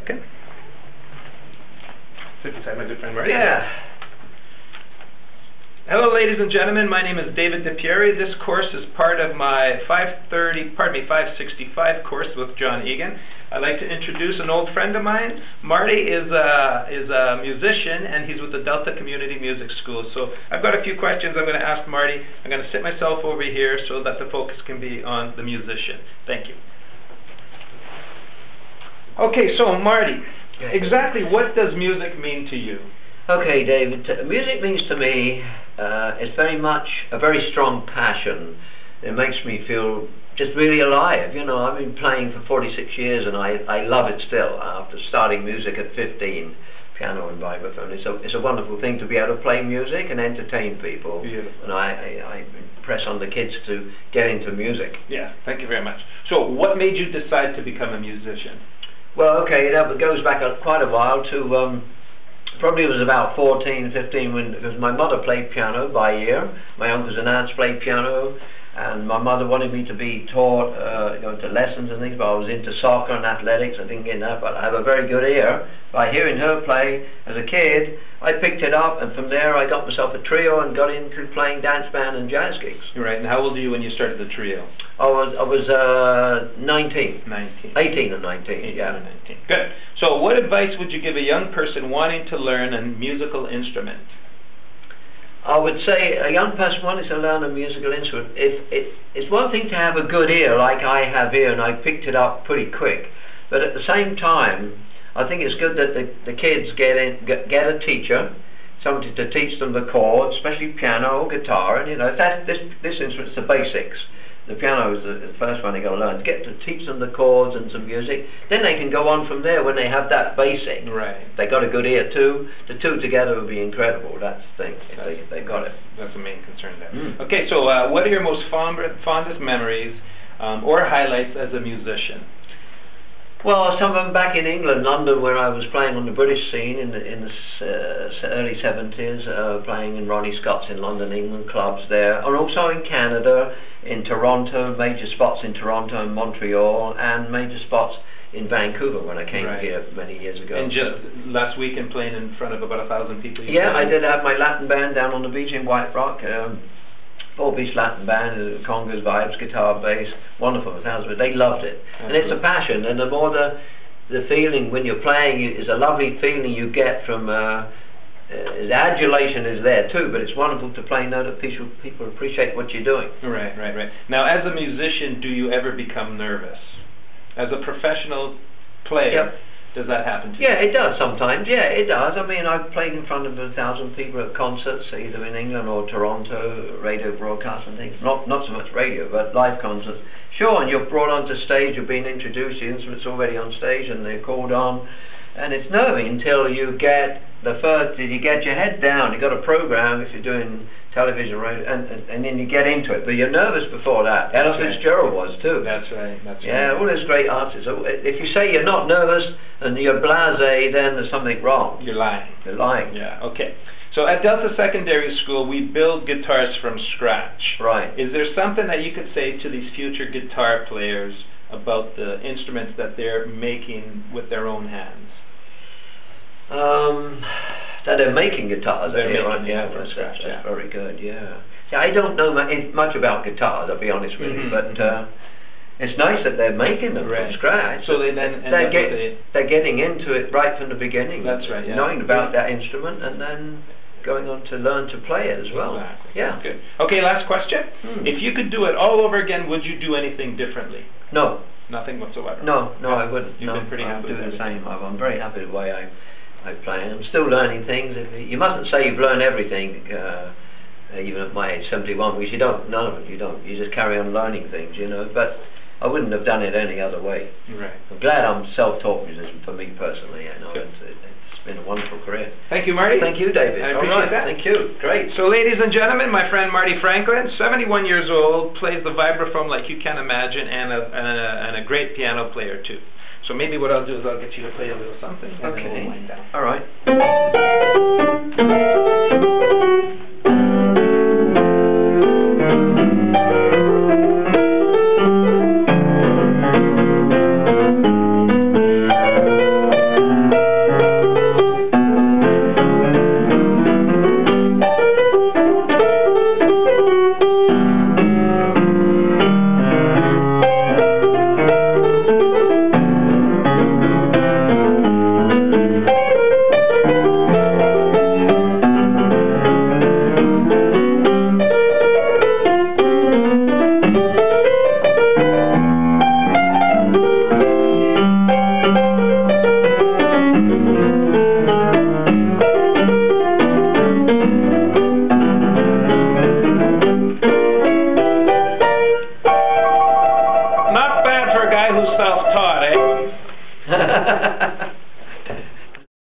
Okay. Sit beside my good friend Marty. Yeah. Hello, ladies and gentlemen. My name is David DePieri. This course is part of my 565 course with John Egan. I'd like to introduce an old friend of mine. Marty is a musician, and he's with the Delta Community Music School. So I've got a few questions I'm going to ask Marty. I'm going to sit myself over here so that the focus can be on the musician. Thank you. Okay, so Marty, exactly what does music mean to you? Okay, David, music means to me, it's very much a very strong passion. It makes me feel just really alive. You know, I've been playing for 46 years and I love it still. After starting music at 15, piano and vibraphone, it's a wonderful thing to be able to play music and entertain people. Beautiful. And I press on the kids to get into music. Yeah, thank you very much. So what made you decide to become a musician? Well, okay, that goes back quite a while to, probably it was about 14, 15, because my mother played piano by ear, my uncles and aunts played piano, and my mother wanted me to be taught, going to lessons and things, but I was into soccer and athletics. I didn't get that, but I have a very good ear. By hearing her play as a kid, I picked it up, and from there I got myself a trio and got into playing dance band and jazz gigs. Right, and how old were you when you started the trio? I was 19. 19. 18 and 19, 18 yeah. and 19. Good. So what advice would you give a young person wanting to learn a musical instrument? I would say a young person wanting to learn a musical instrument, it's one thing to have a good ear like I have here, and I picked it up pretty quick, but at the same time I think it's good that the kids get a teacher, somebody to teach them the chords, especially piano or guitar, and you know, this instrument's the basics. The piano is the first one they got to learn. Get to teach them the chords and some music. Then they can go on from there when they have that basic. Right. They got a good ear too. The two together would be incredible. That's the thing. If they got it. That's the main concern there. Okay, so what are your most fondest memories or highlights as a musician? Well, some of them back in England, London, where I was playing on the British scene in the early 70s, playing in Ronnie Scott's in London, England clubs there, and also in Canada, in Toronto, major spots in Toronto and Montreal, and major spots in Vancouver when I came here many years ago. And just last weekend playing in front of about 1,000 people? Yeah, I did have my Latin band down on the beach in White Rock. Full beach Latin band, congas, vibes, guitar, bass, wonderful. They loved it, and it's a passion. And the more the feeling when you're playing is a lovely feeling you get from. The adulation is there too, but it's wonderful to play. Know that people appreciate what you're doing. Right. Now, as a musician, do you ever become nervous? As a professional player. Yep. Does that happen to you? Yeah, it does sometimes. Yeah, it does. I mean, I've played in front of 1,000 people at concerts, either in England or Toronto, radio broadcasts and things. Not so much radio, but live concerts. Sure, and you're brought onto stage, you're being introduced, the instrument's already on stage, and they're called on. And it's nervy until you get you get your head down. You've got a program if you're doing television, radio, and then you get into it. But you're nervous before that. Ella Fitzgerald was too. That's right. Yeah, all those great artists. If you say you're not nervous and you're blasé, then there's something wrong. You're lying. You're lying. Yeah. Okay. So at Delta Secondary School, we build guitars from scratch. Right. Is there something that you could say to these future guitar players about the instruments that they're making with their own hands? That they're making guitars. They're making that's very good. Yeah. See, I don't know much about guitars. I'll be honest with you, but it's nice that they're making them from scratch. So they're getting into it right from the beginning. That's right. Yeah. Knowing about that instrument and then going on to learn to play it as well. Exactly. Yeah. Good. Okay, last question. If you could do it all over again, would you do anything differently? No. Nothing whatsoever? No, I wouldn't. You've been pretty happy with the everything. same. I'm very happy with the way I play. And I'm still learning things. You mustn't say you've learned everything, even at my age, 71, because you don't. None of it. You don't. You just carry on learning things, you know. But I wouldn't have done it any other way. Right. I'm glad I'm self-taught musician for me personally. You know, it's been a wonderful career. Thank you, Marty. Thank you, David. I appreciate that. Thank you. Great. So, ladies and gentlemen, my friend Marty Franklin, 71 years old, plays the vibraphone like you can imagine, and a great piano player too. So maybe what I'll do is I'll get you to play a little something, and then we'll wind down. All right.